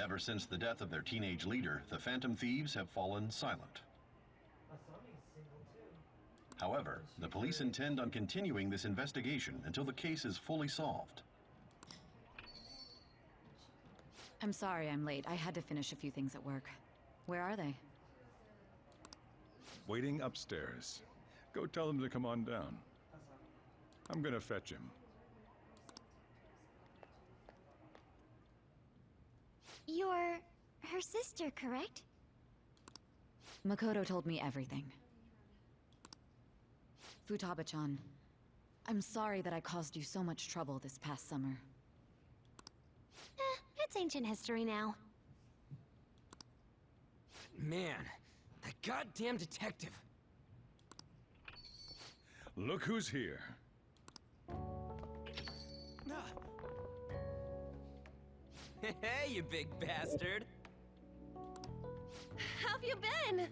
Ever since the death of their teenage leader, the Phantom Thieves have fallen silent. However, the police intend on continuing this investigation until the case is fully solved. I'm sorry I'm late. I had to finish a few things at work. Where are they? Waiting upstairs. Go tell them to come on down. I'm gonna fetch him. You're her sister, correct? Makoto told me everything. Futaba-chan, I'm sorry that I caused you so much trouble this past summer. It's ancient history now. Man, that goddamn detective. Look who's here. Hey, you big bastard. How've you been?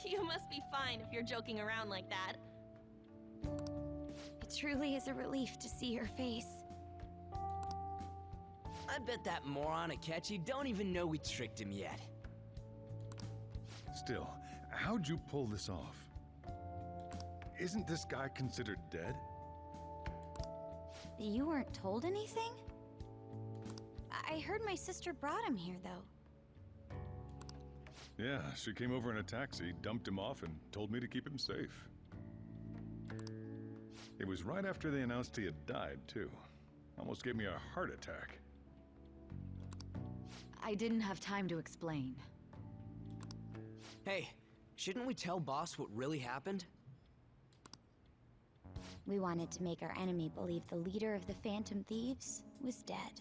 You must be fine if you're joking around like that. It truly is a relief to see your face. I bet that moron Akechi don't even know we tricked him yet. Still, how'd you pull this off? Isn't this guy considered dead? You weren't told anything? I heard my sister brought him here, though. Yeah, she came over in a taxi, dumped him off, and told me to keep him safe. It was right after they announced he had died, too. Almost gave me a heart attack. I didn't have time to explain. Hey, shouldn't we tell boss what really happened? We wanted to make our enemy believe the leader of the Phantom Thieves was dead.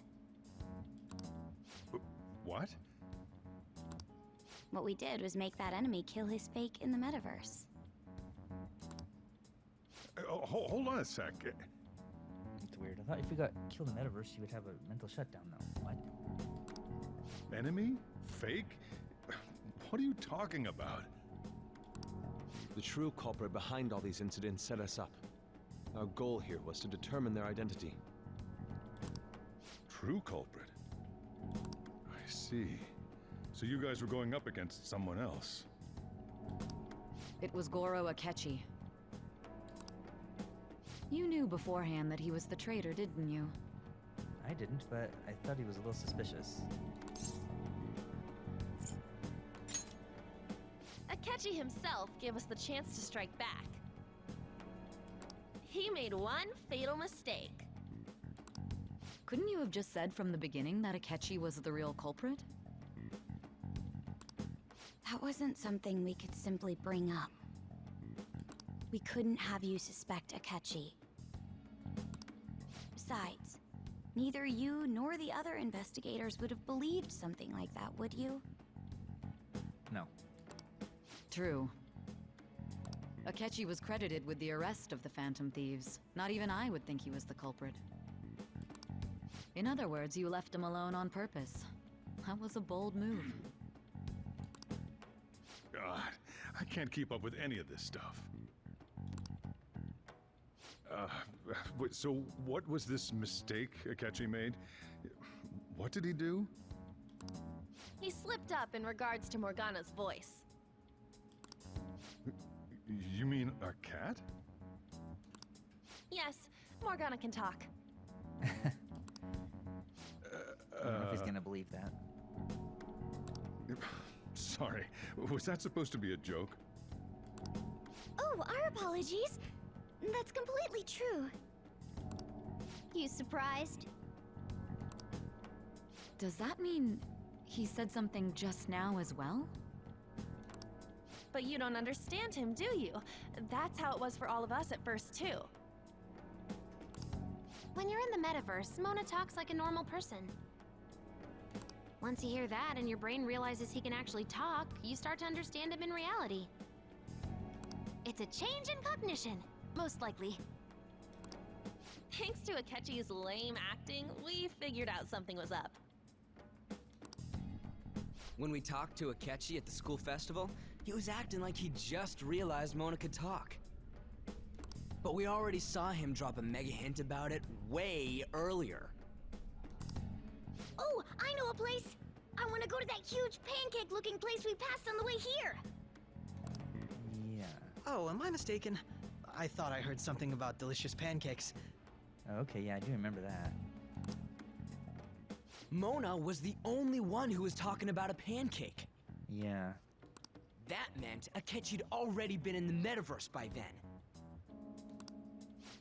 What? What we did was make that enemy kill his fake in the metaverse. Hold on a sec. It's weird. I thought if you got killed in the metaverse, you would have a mental shutdown, though. What? Enemy? Fake? What are you talking about? The true culprit behind all these incidents set us up. Our goal here was to determine their identity. True culprit? I see. So you guys were going up against someone else. It was Goro Akechi. You knew beforehand that he was the traitor, didn't you? I didn't, but I thought he was a little suspicious. Akechi himself gave us the chance to strike back. He made one fatal mistake. Couldn't you have just said from the beginning that Akechi was the real culprit? That wasn't something we could simply bring up. We couldn't have you suspect Akechi. Besides, neither you nor the other investigators would have believed something like that, would you? No. True. Akechi was credited with the arrest of the Phantom Thieves. Not even I would think he was the culprit. In other words, you left him alone on purpose. That was a bold move. God, I can't keep up with any of this stuff. So what was this mistake Akechi made? What did he do? He slipped up in regards to Morgana's voice. You mean a cat? Yes, Morgana can talk. I don't know if he's gonna believe that. Sorry, was that supposed to be a joke? Oh, our apologies. That's completely true. You surprised? Does that mean he said something just now as well? But you don't understand him, do you? That's how it was for all of us at first, too. When you're in the metaverse, Mona talks like a normal person. Once you hear that and your brain realizes he can actually talk, you start to understand him in reality. It's a change in cognition, most likely. Thanks to Akechi's lame acting, we figured out something was up. When we talked to Akechi at the school festival, he was acting like he just realized Mona could talk. But we already saw him drop a mega hint about it way earlier. Oh, I know a place! I want to go to that huge pancake-looking place we passed on the way here! Yeah. Oh, am I mistaken? I thought I heard something about delicious pancakes. Okay, yeah, I do remember that. Mona was the only one who was talking about a pancake. Yeah. That meant Akechi'd already been in the metaverse by then.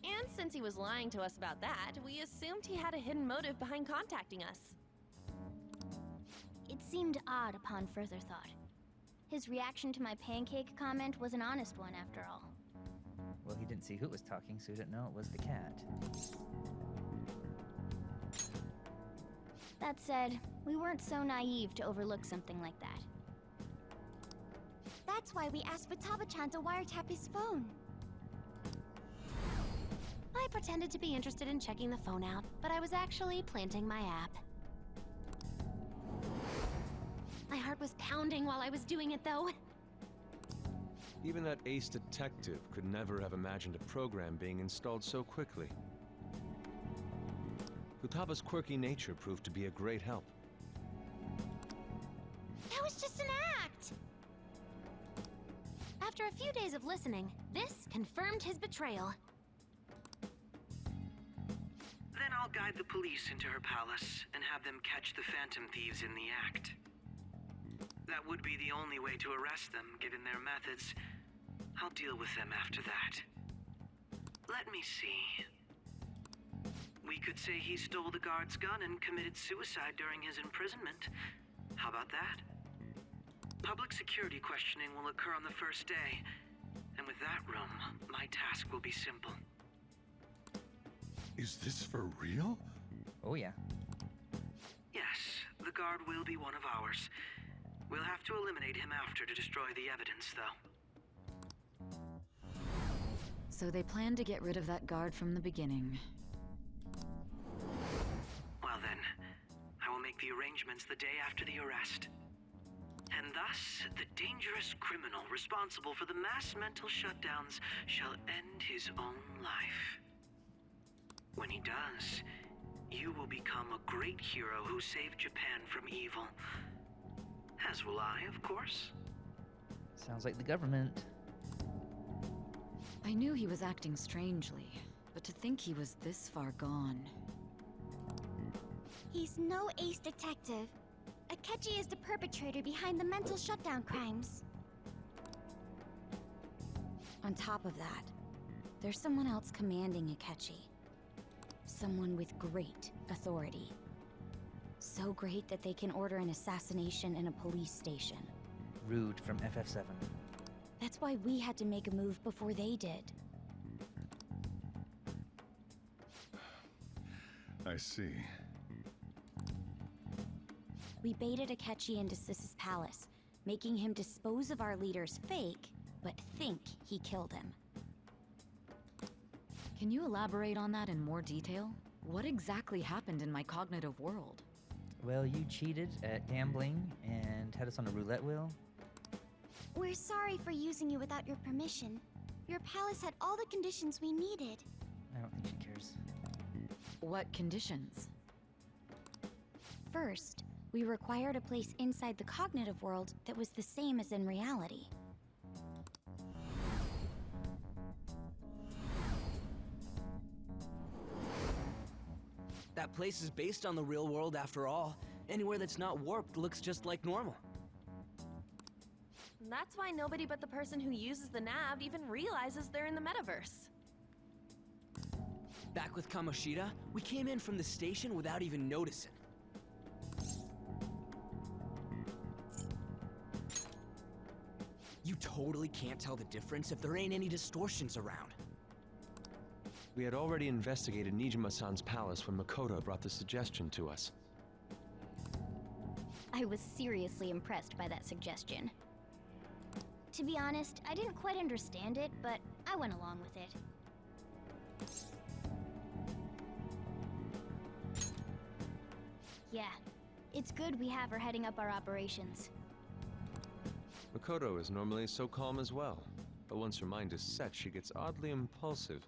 And since he was lying to us about that, we assumed he had a hidden motive behind contacting us. It seemed odd upon further thought. His reaction to my pancake comment was an honest one, after all. Well, he didn't see who was talking, so he didn't know it was the cat. That said, we weren't so naive to overlook something like that. That's why we asked Futaba-chan to wiretap his phone. I pretended to be interested in checking the phone out, but I was actually planting my app. My heart was pounding while I was doing it, though. Even that ace detective could never have imagined a program being installed so quickly. Futaba's quirky nature proved to be a great help. That was just an act! After a few days of listening, this confirmed his betrayal. Then I'll guide the police into her palace and have them catch the phantom thieves in the act. That would be the only way to arrest them, given their methods. I'll deal with them after that. Let me see. We could say he stole the guard's gun and committed suicide during his imprisonment. How about that? Public security questioning will occur on the first day. And with that room, my task will be simple. Is this for real? Oh, yeah. Yes, the guard will be one of ours. We'll have to eliminate him after to destroy the evidence, though. So they planned to get rid of that guard from the beginning. Well then, I will make the arrangements the day after the arrest. And thus, the dangerous criminal responsible for the mass mental shutdowns shall end his own life. When he does, you will become a great hero who saved Japan from evil. As will I, of course. Sounds like the government. I knew he was acting strangely, but to think he was this far gone. He's no ace detective. Akechi is the perpetrator behind the mental shutdown crimes. On top of that, there's someone else commanding Akechi. Someone with great authority. So great that they can order an assassination in a police station. Rude from FF7. That's why we had to make a move before they did. I see. We baited Akechi into Sis's palace, making him dispose of our leader's fake, but think he killed him. Can you elaborate on that in more detail? What exactly happened in my cognitive world? Well, you cheated at gambling and had us on a roulette wheel. We're sorry for using you without your permission. Your palace had all the conditions we needed. I don't think she cares. What conditions? First, we required a place inside the cognitive world that was the same as in reality. That place is based on the real world after all. Anywhere that's not warped looks just like normal. That's why nobody but the person who uses the nav even realizes they're in the metaverse. Back with Kamoshida, we came in from the station without even noticing. You totally can't tell the difference if there ain't any distortions around. We had already investigated Nijima-san's palace when Makoto brought the suggestion to us. I was seriously impressed by that suggestion. To be honest, I didn't quite understand it, but I went along with it. Yeah, it's good we have her heading up our operations. Makoto is normally so calm as well. But once her mind is set, she gets oddly impulsive.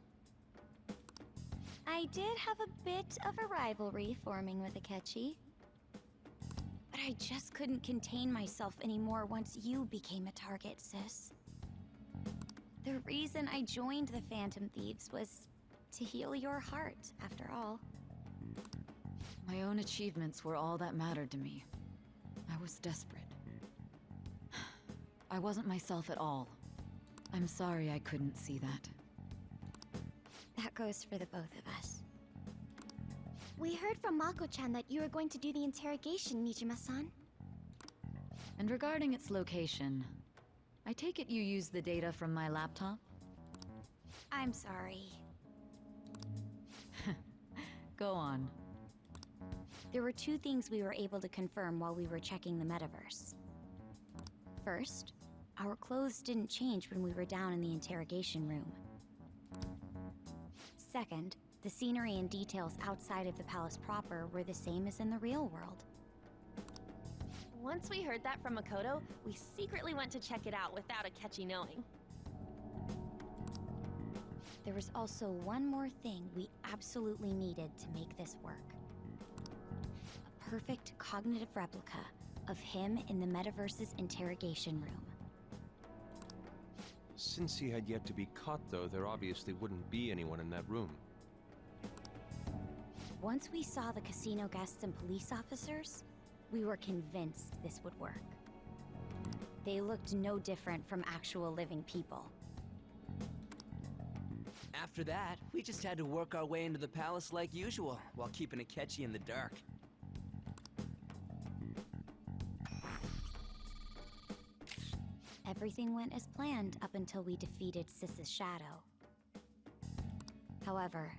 I did have a bit of a rivalry forming with Akechi. But I just couldn't contain myself anymore once you became a target, sis. The reason I joined the Phantom Thieves was to heal your heart, after all. My own achievements were all that mattered to me. I was desperate. I wasn't myself at all. I'm sorry I couldn't see that. That goes for the both of us. We heard from Mako-chan that you were going to do the interrogation, Nijima-san. And regarding its location, I take it you used the data from my laptop? I'm sorry. Go on. There were two things we were able to confirm while we were checking the metaverse. First, our clothes didn't change when we were down in the interrogation room. Second, the scenery and details outside of the palace proper were the same as in the real world. Once we heard that from Makoto, we secretly went to check it out without Akechi knowing. There was also one more thing we absolutely needed to make this work. A perfect cognitive replica of him in the metaverse's interrogation room. Since he had yet to be caught, though, there obviously wouldn't be anyone in that room. Once we saw the casino guests and police officers, we were convinced this would work. They looked no different from actual living people. After that, we just had to work our way into the palace like usual, while keeping Akechi in the dark. Everything went as planned up until we defeated Sis's shadow. However,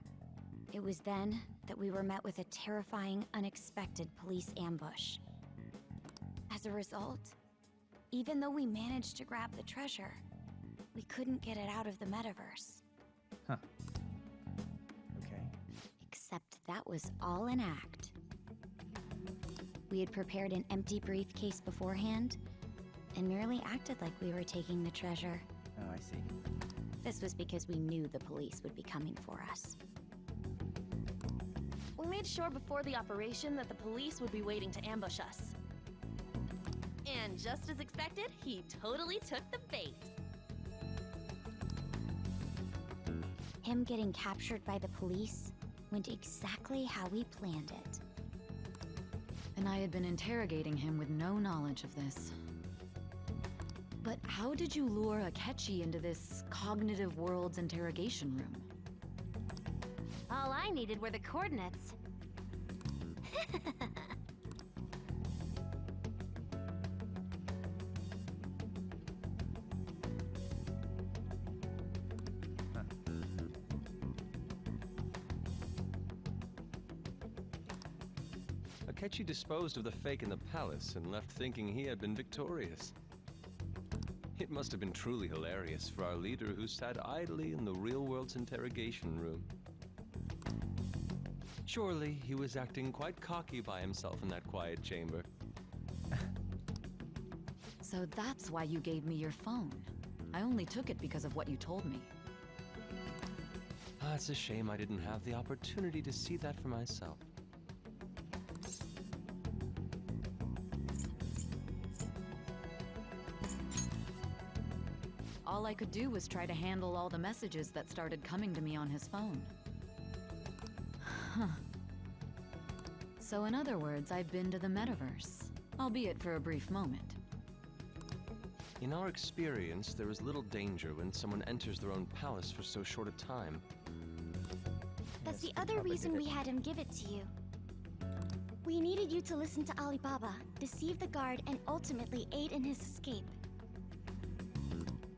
it was then that we were met with a terrifying, unexpected police ambush. As a result, even though we managed to grab the treasure, we couldn't get it out of the metaverse. Huh. Okay. Except that was all an act. We had prepared an empty briefcase beforehand, and merely acted like we were taking the treasure. Oh, I see. This was because we knew the police would be coming for us. We made sure before the operation that the police would be waiting to ambush us. And just as expected, he totally took the bait. Him getting captured by the police went exactly how we planned it. And I had been interrogating him with no knowledge of this. But how did you lure Akechi into this cognitive world's interrogation room? All I needed were the coordinates. Akechi disposed of the fake in the palace and left thinking he had been victorious. It must have been truly hilarious for our leader who sat idly in the real world's interrogation room. Surely he was acting quite cocky by himself in that quiet chamber. So that's why you gave me your phone. I only took it because of what you told me. It's a shame I didn't have the opportunity to see that for myself. All I could do was try to handle all the messages that started coming to me on his phone. Huh. So in other words, I've been to the metaverse, albeit for a brief moment. In our experience, there is little danger when someone enters their own palace for so short a time. That's the Yes, other probably reason did we it. had him give it to you. We needed you to listen to Alibaba, deceive the guard, and ultimately aid in his escape.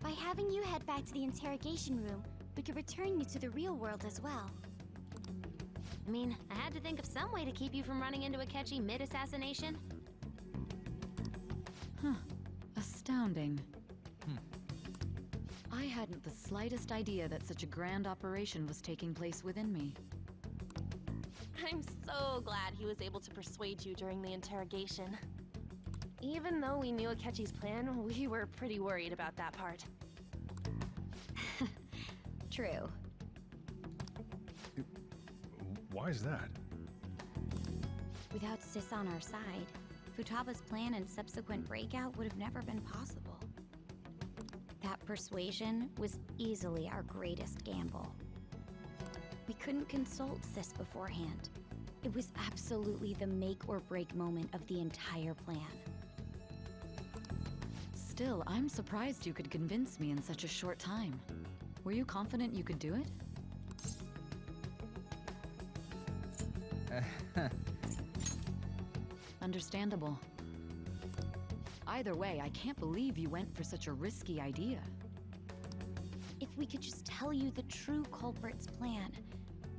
By having you head back to the interrogation room, we could return you to the real world as well. I mean, I had to think of some way to keep you from running into Akechi mid-assassination. Huh. Astounding. I hadn't the slightest idea that such a grand operation was taking place within me. I'm so glad he was able to persuade you during the interrogation. Even though we knew Akechi's plan, we were pretty worried about that part. true. Why is that? Without Sis on our side, Futaba's plan and subsequent breakout would have never been possible. That persuasion was easily our greatest gamble. We couldn't consult Sis beforehand. It was absolutely the make or break moment of the entire plan. Still, I'm surprised you could convince me in such a short time. Were you confident you could do it? Understandable. Either way, I can't believe you went for such a risky idea. If we could just tell you the true culprit's plan,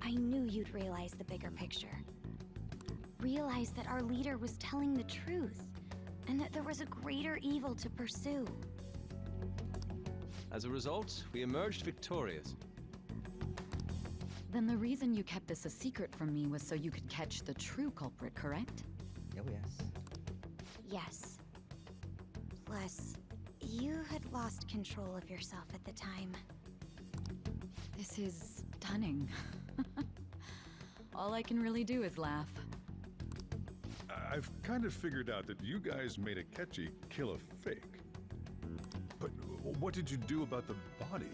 I knew you'd realize the bigger picture. Realize that our leader was telling the truth, and that there was a greater evil to pursue. As a result, we emerged victorious. Then the reason you kept this a secret from me was so you could catch the true culprit, correct? Oh, yes. Yes. Plus, you had lost control of yourself at the time. This is stunning. All I can really do is laugh. I've kind of figured out that you guys made Akechi kill a fake. But what did you do about the body?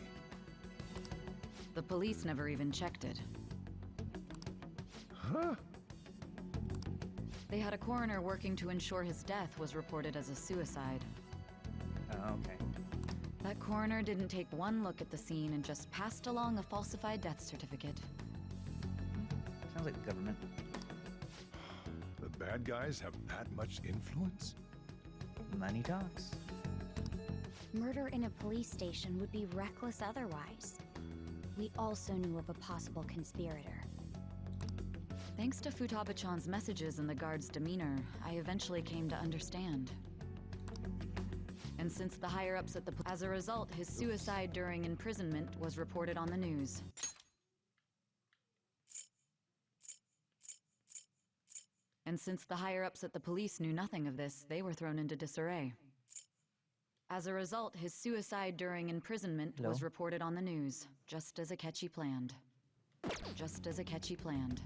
The police never even checked it. Huh? They had a coroner working to ensure his death was reported as a suicide. Oh, okay. That coroner didn't take one look at the scene and just passed along a falsified death certificate. Sounds like the government. The bad guys have that much influence? Money talks. Murder in a police station would be reckless otherwise. We also knew of a possible conspirator. Thanks to Futaba-chan's messages and the guard's demeanor, I eventually came to understand. And since the higher-ups at the as a result, his suicide during imprisonment was reported on the news. And since the higher-ups at the police knew nothing of this, they were thrown into disarray. As a result, his suicide during imprisonment was reported on the news, just as Akechi planned. Just as Akechi planned.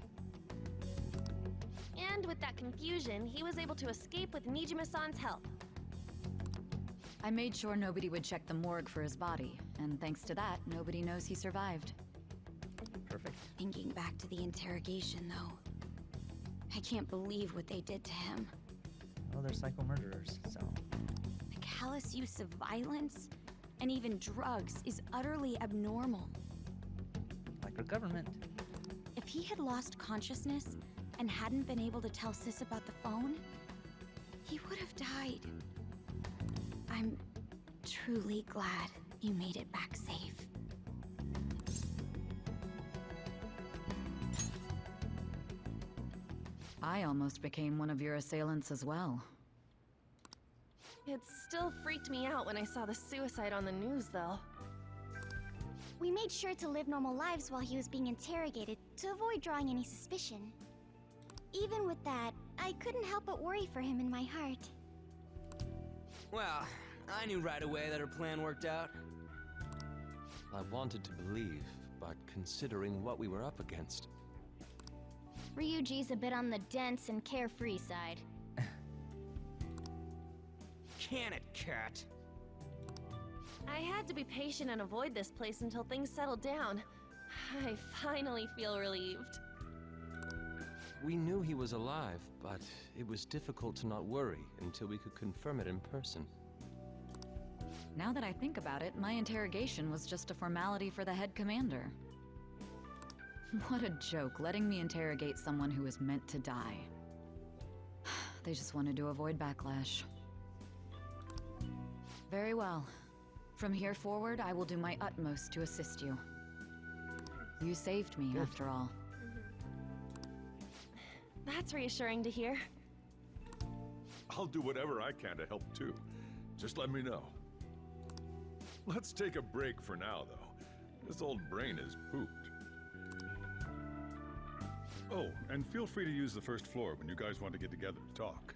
And with that confusion, he was able to escape with Nijima-san's help. I made sure nobody would check the morgue for his body, and thanks to that, nobody knows he survived. Perfect. Thinking back to the interrogation, though, I can't believe what they did to him. Well, they're psycho murderers, so. The callous use of violence and even drugs is utterly abnormal. Like our government. If he had lost consciousness and hadn't been able to tell Sis about the phone, he would have died. I'm truly glad you made it back safe. I almost became one of your assailants as well. It still freaked me out when I saw the suicide on the news, though. We made sure to live normal lives while he was being interrogated to avoid drawing any suspicion. Even with that, I couldn't help but worry for him in my heart. Well, I knew right away that her plan worked out. I wanted to believe, but considering what we were up against. Ryuji's a bit on the dense and carefree side. Can it, cat? I had to be patient and avoid this place until things settled down. I finally feel relieved. We knew he was alive, but it was difficult to not worry until we could confirm it in person. Now that I think about it, my interrogation was just a formality for the head commander. What a joke, letting me interrogate someone who was meant to die. They just wanted to avoid backlash. Very well. From here forward, I will do my utmost to assist you. You saved me, after all. That's reassuring to hear. I'll do whatever I can to help too. Just let me know. Let's take a break for now, though. This old brain is pooped. Oh, and feel free to use the first floor when you guys want to get together to talk.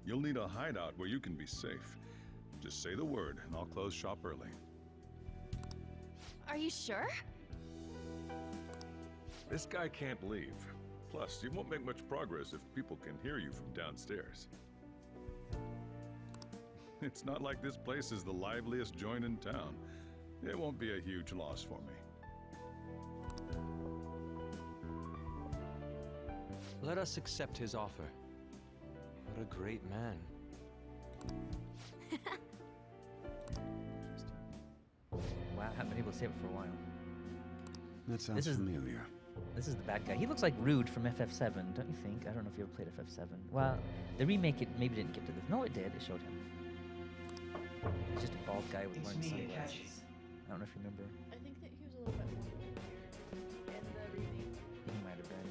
You'll need a hideout where you can be safe. Just say the word, and I'll close shop early. Are you sure? This guy can't leave. Plus, you won't make much progress if people can hear you from downstairs. It's not like this place is the liveliest joint in town. It won't be a huge loss for me. Let us accept his offer. What a great man. Wow, I haven't been able to save it for a while. That sounds familiar. This is the bad guy. He looks like Rude from FF7, don't you think? I don't know if you ever played FF7. Well, the remake, it maybe didn't get to this. No, it did. It showed him. He's just a bald guy with wearing sunglasses. I don't know if you remember. I think that he was a little bit more weird in the remake. He might have been.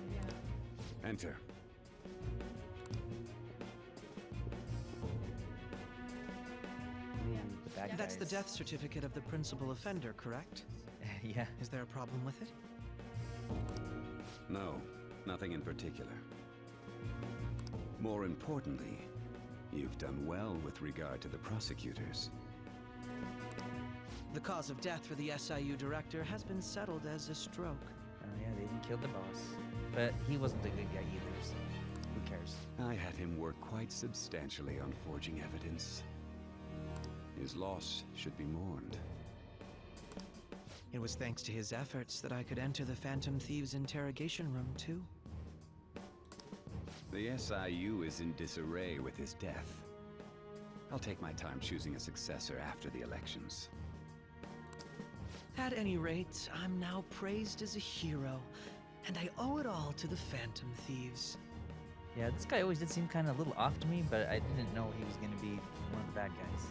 Yeah. Enter. The bad That's the guys. death certificate of the principal offender, correct? Yeah. Is there a problem with it? No, nothing in particular. More importantly, you've done well with regard to the prosecutors. The cause of death for the SIU director has been settled as a stroke. Oh yeah, they even killed the boss. But he wasn't a good guy either, so who cares? I had him work quite substantially on forging evidence. His loss should be mourned. It was thanks to his efforts that I could enter the Phantom Thieves' interrogation room, too. The SIU is in disarray with his death. I'll take my time choosing a successor after the elections. At any rate, I'm now praised as a hero, and I owe it all to the Phantom Thieves. Yeah, this guy always did seem kind of a little off to me, but I didn't know he was going to be one of the bad guys.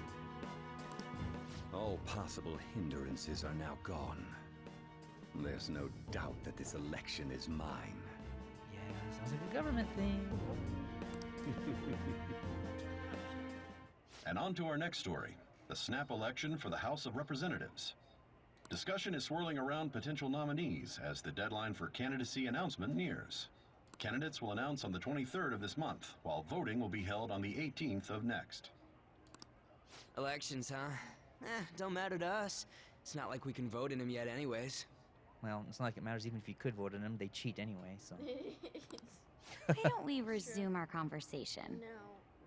All possible hindrances are now gone. There's no doubt that this election is mine. Yeah, sounds like a government thing. And on to our next story, the snap election for the House of Representatives. Discussion is swirling around potential nominees as the deadline for candidacy announcement nears. Candidates will announce on the 23rd of this month, while voting will be held on the 18th of next. Elections, huh? Don't matter to us. It's not like we can vote in them yet anyways. Well, it's not like it matters even if you could vote in them. They cheat anyway, so. Why don't we resume our conversation? No,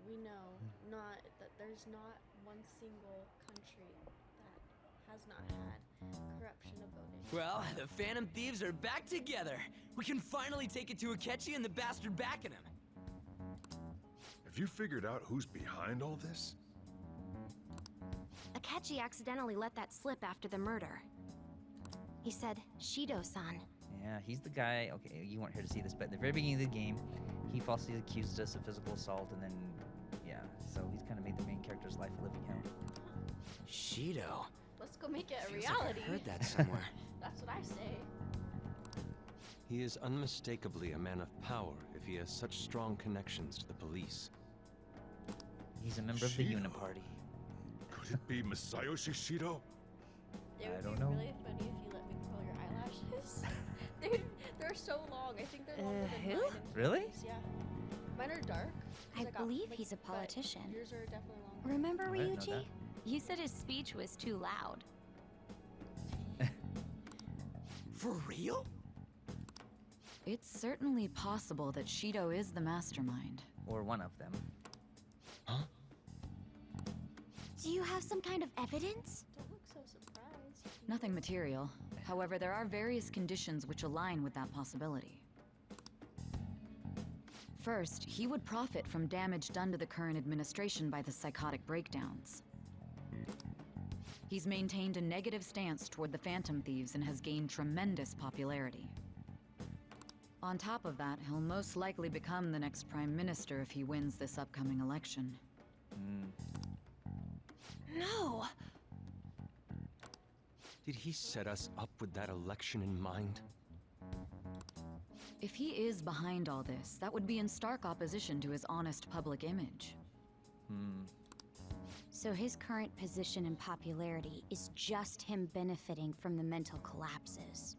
we know not that there's not one single country that has not had corruption of voting. Well, the Phantom Thieves are back together. We can finally take it to Akechi and the bastard backing him. Have you figured out who's behind all this? Akechi accidentally let that slip after the murder. He said, Shido-san. Yeah, he's the guy. Okay, you weren't here to see this, but at the very beginning of the game, he falsely accused us of physical assault, and then, yeah, so he's kind of made the main character's life a living hell. Shido. Let's go make it a Feels reality. like I heard that somewhere. That's what I say. He is unmistakably a man of power if he has such strong connections to the police. He's a member of the Uniparty. Could it be Masayoshi Shido? It I would don't be know. really funny if you let me curl your eyelashes. they're so long. I think they're longer than who? mine. and Really? yours, Yeah. Mine are dark. 'cause I got, believe like, he's a but politician. Yours are definitely longer. Remember, I didn't know Ryuji? You said his speech was too loud. For real? It's certainly possible that Shido is the mastermind. Or one of them. Do you have some kind of evidence? Don't look so surprised. Nothing material. However, there are various conditions which align with that possibility. First, he would profit from damage done to the current administration by the psychotic breakdowns. He's maintained a negative stance toward the Phantom Thieves and has gained tremendous popularity. On top of that, he'll most likely become the next Prime Minister if he wins this upcoming election. No! Did he set us up with that election in mind? If he is behind all this, that would be in stark opposition to his honest public image. So his current position and popularity is just him benefiting from the mental collapses.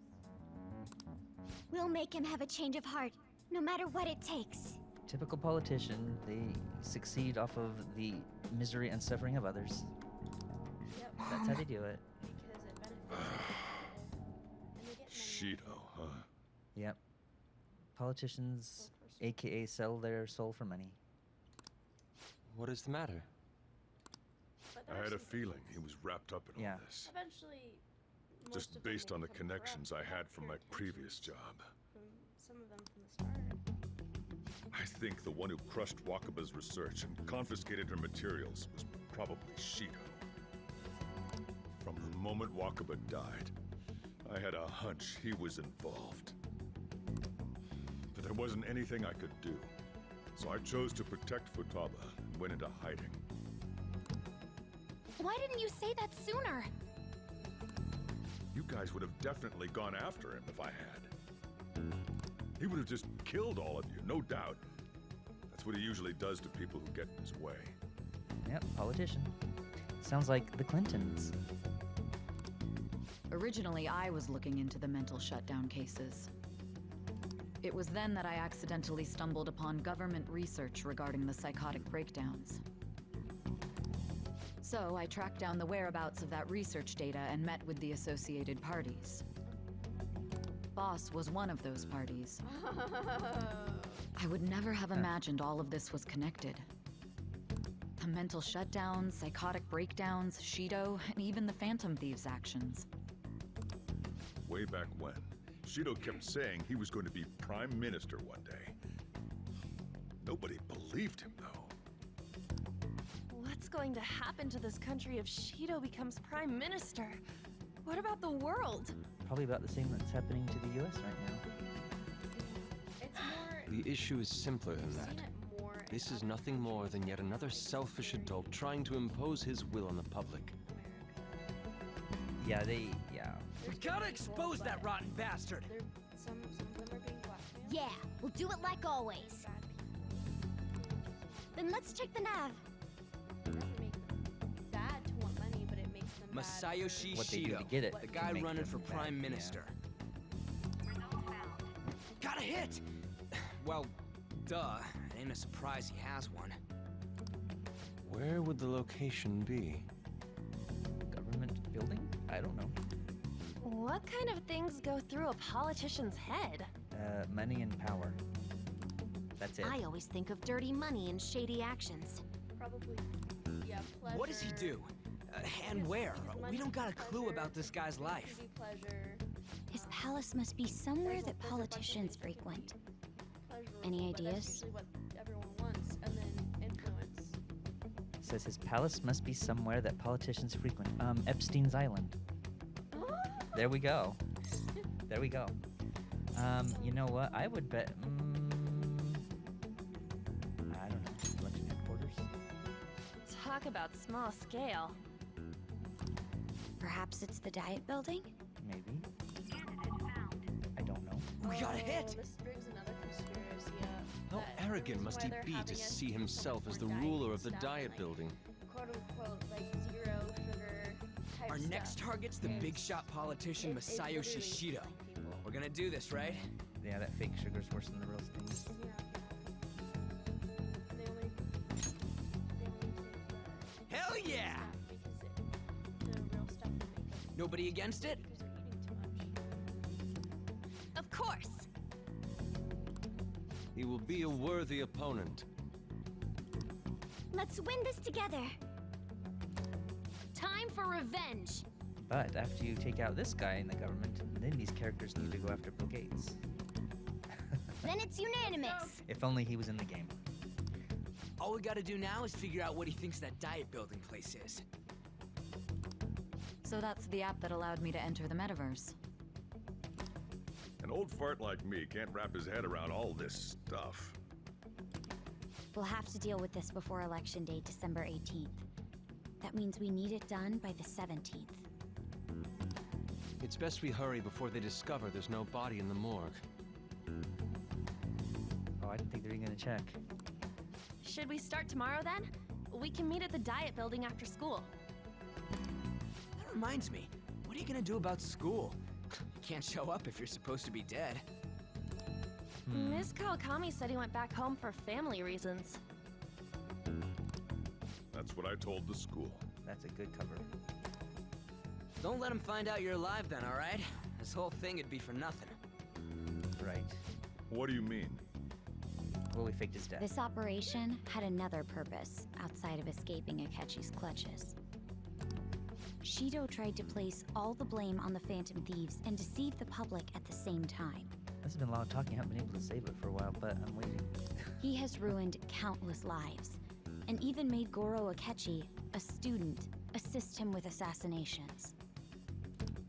We'll make him have a change of heart, no matter what it takes. Typical politician, they succeed off of the misery and suffering of others. Yep. That's how they do it. Because it benefits Shido, huh? Yep. Politicians, aka sell their soul for money. What is the matter? But I there are had a some feeling victims. he was wrapped up in Yeah. all this. Eventually, most Just of them based will on the become connections I corrupt had without from pure my previous intentions. job. From some of them from the start. I think the one who crushed Wakaba's research and confiscated her materials was probably Shido. From the moment Wakaba died, I had a hunch he was involved. But there wasn't anything I could do, so I chose to protect Futaba and went into hiding. Why didn't you say that sooner? You guys would have definitely gone after him if I had. He would have just killed all of you, no doubt. That's what he usually does to people who get in his way. Yep, politician. Sounds like the Clintons. Originally, I was looking into the mental shutdown cases. It was then that I accidentally stumbled upon government research regarding the psychotic breakdowns. So I tracked down the whereabouts of that research data and met with the associated parties. Boss was one of those parties. I would never have imagined all of this was connected. The mental shutdowns, psychotic breakdowns, Shido, and even the Phantom Thieves' actions. Way back when, Shido kept saying he was going to be Prime Minister one day. Nobody believed him, though. What's going to happen to this country if Shido becomes prime minister? What about the world? Probably about the same that's happening to the US right now. It's more. The issue is simpler than I've that. seen it more in This is other nothing more countries than yet another selfish adult trying to impose his will on the public. Yeah, We There's gotta good expose people, that but rotten bastard! Some of them are being blackmailed. Yeah, we'll do it like always. Bad people. Then let's check the nav. It doesn't make them bad to want money, but it makes them bad Masayoshi for what they do to Shido, get it. the can guy make running them for bad, prime yeah. minister. Got a hit! Well, duh. It ain't a surprise he has one. Where would the location be? Government building? I don't know. What kind of things go through a politician's head? Money and power. That's it. I always think of dirty money and shady actions. Probably, yeah, pleasure. What does he do? And Because- where? because We money, don't got a clue pleasure, about this guy's life. beauty, pleasure, His palace must be somewhere There's a- that there's a bunch of politicians things that frequent. pleasurable, Any but that's ideas? usually what everyone wants, and then influence. Says his palace must be somewhere that politicians frequent. Epstein's Island. There we go. There we go. You know what? I would bet. I don't know. Election headquarters. Talk about small scale. Perhaps it's the diet building? Maybe. I don't know. We got a hit! This brings another conspiracy up. How that arrogant the must reason he why be they're to having us see eat himself as the more diet ruler of the stuff, diet like, building? quote unquote, like zero sugar type Our stuff. next target's the big shot politician It's Masayoshi literally Shido. killing people. We're gonna do this, right? Yeah, that fake sugar's worse than the real thing. Yeah. And they only take the Hell yeah! stuff because the real stuff will make us Nobody against it? because they're eating too much. Of course! He will be a worthy opponent. Let's win this together. Time for revenge. But after you take out this guy in the government, then these characters need to go after Bill Gates. Then it's unanimous. If only he was in the game. All we gotta do now is figure out what he thinks that diet building place is. So that's the app that allowed me to enter the metaverse. An old fart like me can't wrap his head around all this stuff. We'll have to deal with this before Election Day, December 18th. That means we need it done by the 17th. It's best we hurry before they discover there's no body in the morgue. Oh, I didn't think they were gonna check. Should we start tomorrow then? We can meet at the diet building after school. That reminds me, what are you gonna do about school? You can't show up if you're supposed to be dead. Miss Kawakami said he went back home for family reasons. That's what I told the school. That's a good cover. Don't let him find out you're alive then, alright? This whole thing would be for nothing. Right. What do you mean? Well, we faked his death. This operation had another purpose outside of escaping Akechi's clutches. Shido tried to place all the blame on the Phantom Thieves and deceive the public at the same time. This has been a lot of talking. I haven't been able to save it for a while, but I'm waiting. He has ruined countless lives, and even made Goro Akechi, a student, assist him with assassinations.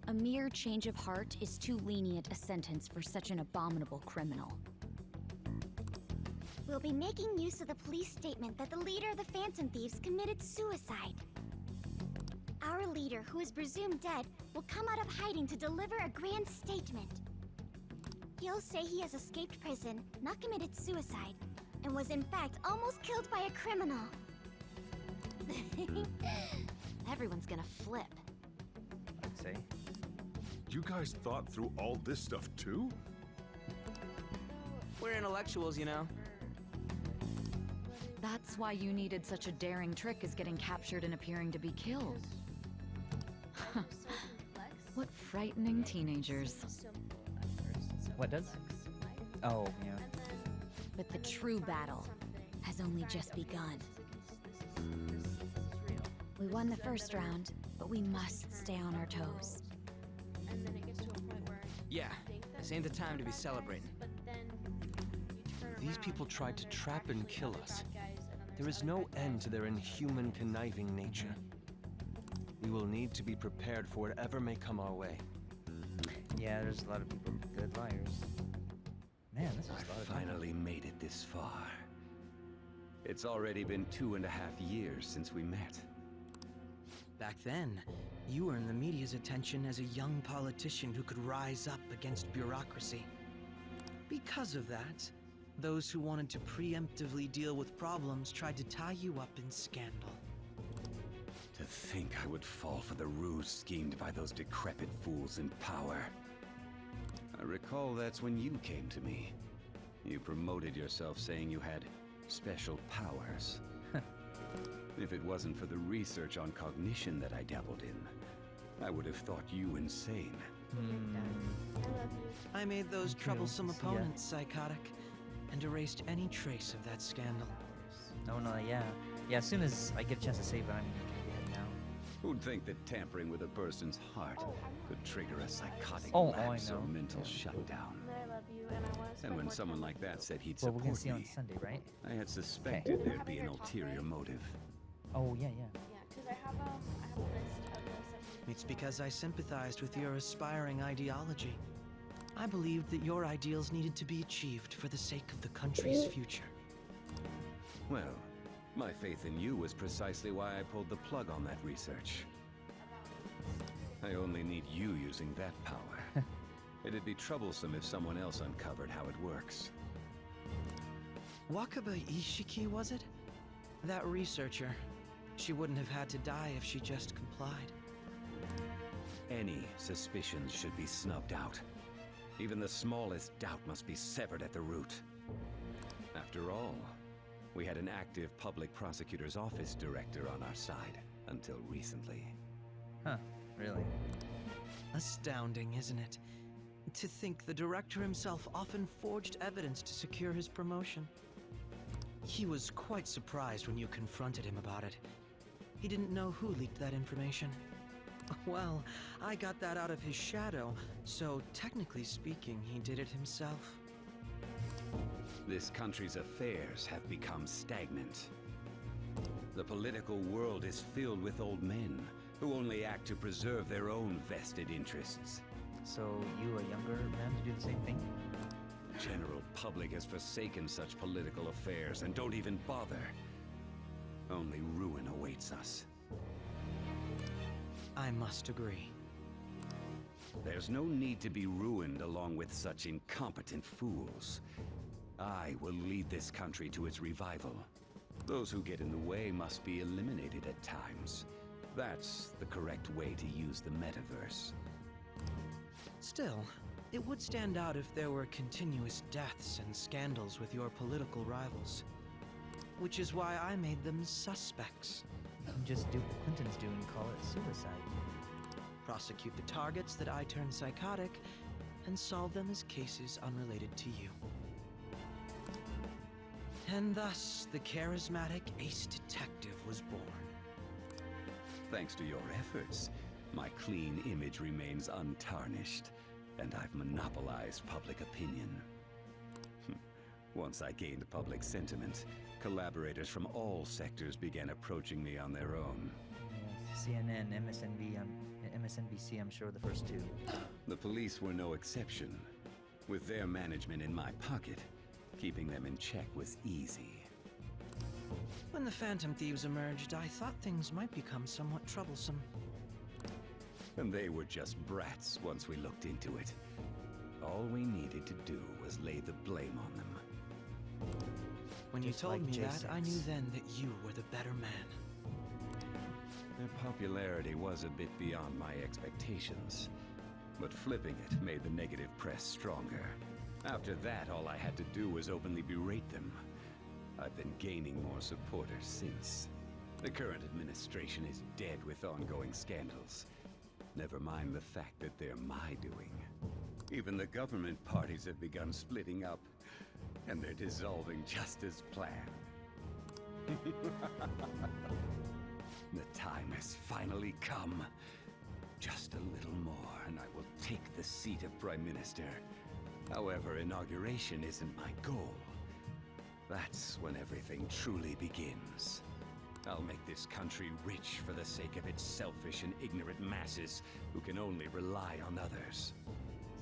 A mere change of heart is too lenient a sentence for such an abominable criminal. We'll be making use of the police statement that the leader of the Phantom Thieves committed suicide. Our leader, who is presumed dead, will come out of hiding to deliver a grand statement. He'll say he has escaped prison, not committed suicide, and was in fact almost killed by a criminal. Everyone's gonna flip. I'd say. You guys thought through all this stuff too? We're intellectuals, you know. That's why you needed such a daring trick as getting captured and appearing to be killed. What frightening teenagers. What does? Oh, yeah. But the true battle has only just begun. We won the first round, but we must stay on our toes. And then it gets to a point where Yeah, you think this ain't the time to be celebrating. but then you turn These around people and tried to there's trap and actually kill other us. bad guys, and then There there's is other no bad end guys. to their inhuman, conniving nature. We will need to be prepared for whatever may come our way. Yeah, there's a lot of people good liars. Man, this is a lot I of time. finally made it this far. It's already been 2.5 years since we met. Back then, you earned the media's attention as a young politician who could rise up against bureaucracy. Because of that, those who wanted to preemptively deal with problems tried to tie you up in scandal. To think I would fall for the ruse schemed by those decrepit fools in power. I recall that's when you came to me. You promoted yourself saying you had special powers. If it wasn't for the research on cognition that I dabbled in, I would have thought you insane. I love you. I made those Thank you. troublesome See ya. opponents psychotic, and erased any trace of that scandal. Oh, no, yeah. Yeah, as soon as I get a chance to save it, I'm gonna be heading now. Who'd think that tampering with a person's heart could trigger a psychotic Oh, I lapse or know. mental Yeah. shutdown? And I love you, and I want to spend And when more someone time like with you. that said he'd Well, we're gonna support see you on me, Sunday, right? I had suspected there'd be an Having your talk, ulterior right? motive. Oh, yeah, yeah. Yeah, because I have a list of the subjects. It's because I sympathized with your aspiring ideology. I believed that your ideals needed to be achieved for the sake of the country's future. Well, my faith in you was precisely why I pulled the plug on that research. I only need you using that power. It'd be troublesome if someone else uncovered how it works. Wakaba Ishiki, was it? That researcher. She wouldn't have had to die if she just complied. Any suspicions should be snubbed out. Even the smallest doubt must be severed at the root. After all, we had an active public prosecutor's office director on our side until recently. Huh, really? Astounding, isn't it? To think the director himself often forged evidence to secure his promotion. He was quite surprised when you confronted him about it. He didn't know who leaked that information. Well, I got that out of his shadow, so technically speaking, he did it himself. This country's affairs have become stagnant. The political world is filled with old men who only act to preserve their own vested interests. So, you, a younger man, to do the same thing? The general public has forsaken such political affairs and don't even bother. Only ruin awaits us. I must agree. There's no need to be ruined along with such incompetent fools. I will lead this country to its revival. Those who get in the way must be eliminated at times. That's the correct way to use the metaverse. Still, it would stand out if there were continuous deaths and scandals with your political rivals. Which is why I made them suspects. You can just do what Clinton's do and call it suicide. prosecute the targets that I turn psychotic, and solve them as cases unrelated to you. And thus, the charismatic ace detective was born. Thanks to your efforts, my clean image remains untarnished, and I've monopolized public opinion. Once I gained public sentiment, collaborators from all sectors began approaching me on their own. Yes, CNN, MSNBC, I'm sure the first two. The police were no exception. With their management in my pocket, keeping them in check was easy. When the Phantom Thieves emerged, I thought things might become somewhat troublesome. And they were just brats once we looked into it. All we needed to do was lay the blame on them. When you told me that, I knew then that you were the better man. Their popularity was a bit beyond my expectations, but flipping it made the negative press stronger. After that, all I had to do was openly berate them. I've been gaining more supporters since. The current administration is dead with ongoing scandals. Never mind the fact that they're my doing. Even the government parties have begun splitting up, and they're dissolving just as planned. The time has finally come. Just a little more, and I will take the seat of Prime Minister. However, inauguration isn't my goal. That's when everything truly begins. I'll make this country rich for the sake of its selfish and ignorant masses who can only rely on others.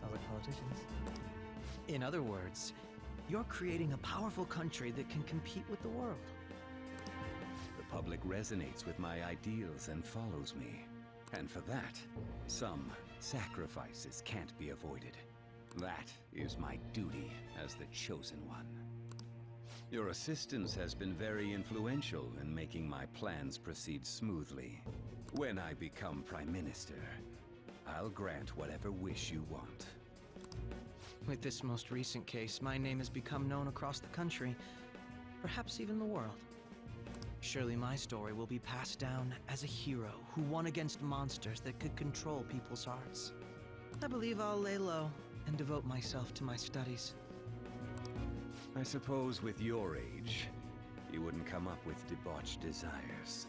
Sounds like politicians. In other words, you're creating a powerful country that can compete with the world. The public resonates with my ideals and follows me. And for that, some sacrifices can't be avoided. That is my duty as the chosen one. Your assistance has been very influential in making my plans proceed smoothly. When I become Prime Minister, I'll grant whatever wish you want. With this most recent case, my name has become known across the country, perhaps even the world. Surely my story will be passed down as a hero who won against monsters that could control people's hearts. I believe I'll lay low and devote myself to my studies. I suppose with your age, you wouldn't come up with debauched desires.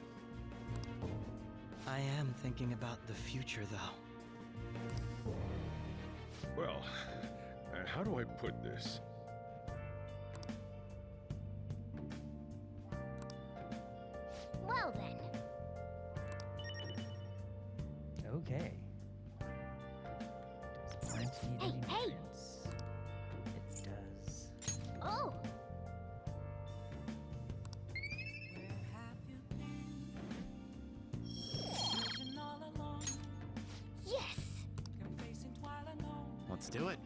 I am thinking about the future, though. Well, how do I put this? Well then. Okay. Does plant need Hey, any hey! nutrients? It does. Oh! Yes! Let's do it.